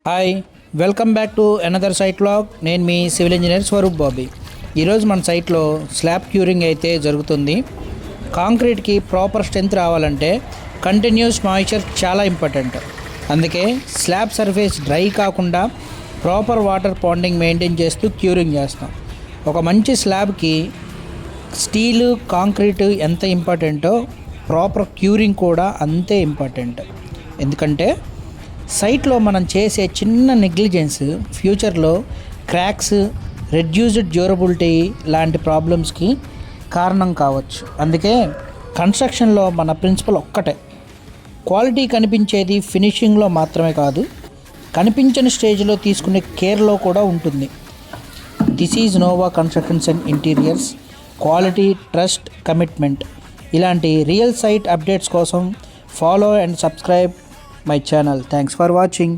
Hi welcome back to another site vlog. నేను మీ civil engineer Swaroop Bobby. ఈరోజు మన సైట్లో స్లాబ్ క్యూరింగ్ అయితే జరుగుతుంది. కాంక్రీట్కి ప్రాపర్ స్ట్రెంత్ రావాలంటే కంటిన్యూస్ మాయిశ్చర్ చాలా ఇంపార్టెంట్. అందుకే స్లాబ్ సర్ఫేస్ డ్రై కాకుండా ప్రాపర్ వాటర్ పాండింగ్ మెయింటైన్ చేస్తూ క్యూరింగ్ చేస్తాం. ఒక మంచి స్లాబ్కి స్టీలు కాంక్రీటు ఎంత ఇంపార్టెంటో ప్రాపర్ క్యూరింగ్ కూడా అంతే ఇంపార్టెంట్. ఎందుకంటే సైట్లో మనం చేసే చిన్న నెగ్లిజెన్స్ ఫ్యూచర్లో క్రాక్స్, రెడ్యూస్డ్ డ్యూరబిలిటీ లాంటి ప్రాబ్లమ్స్కి కారణం కావచ్చు. అందుకే కన్స్ట్రక్షన్లో మన ప్రిన్సిపల్ ఒక్కటే, క్వాలిటీ కనిపించేది ఫినిషింగ్లో మాత్రమే కాదు, కనిపించని స్టేజ్లో తీసుకునే కేర్లో కూడా ఉంటుంది. This is Nova constructions and interiors. Quality, trust, commitment. ఇలాంటి రియల్ సైట్ అప్డేట్స్ కోసం follow and subscribe my channel. Thanks for watching.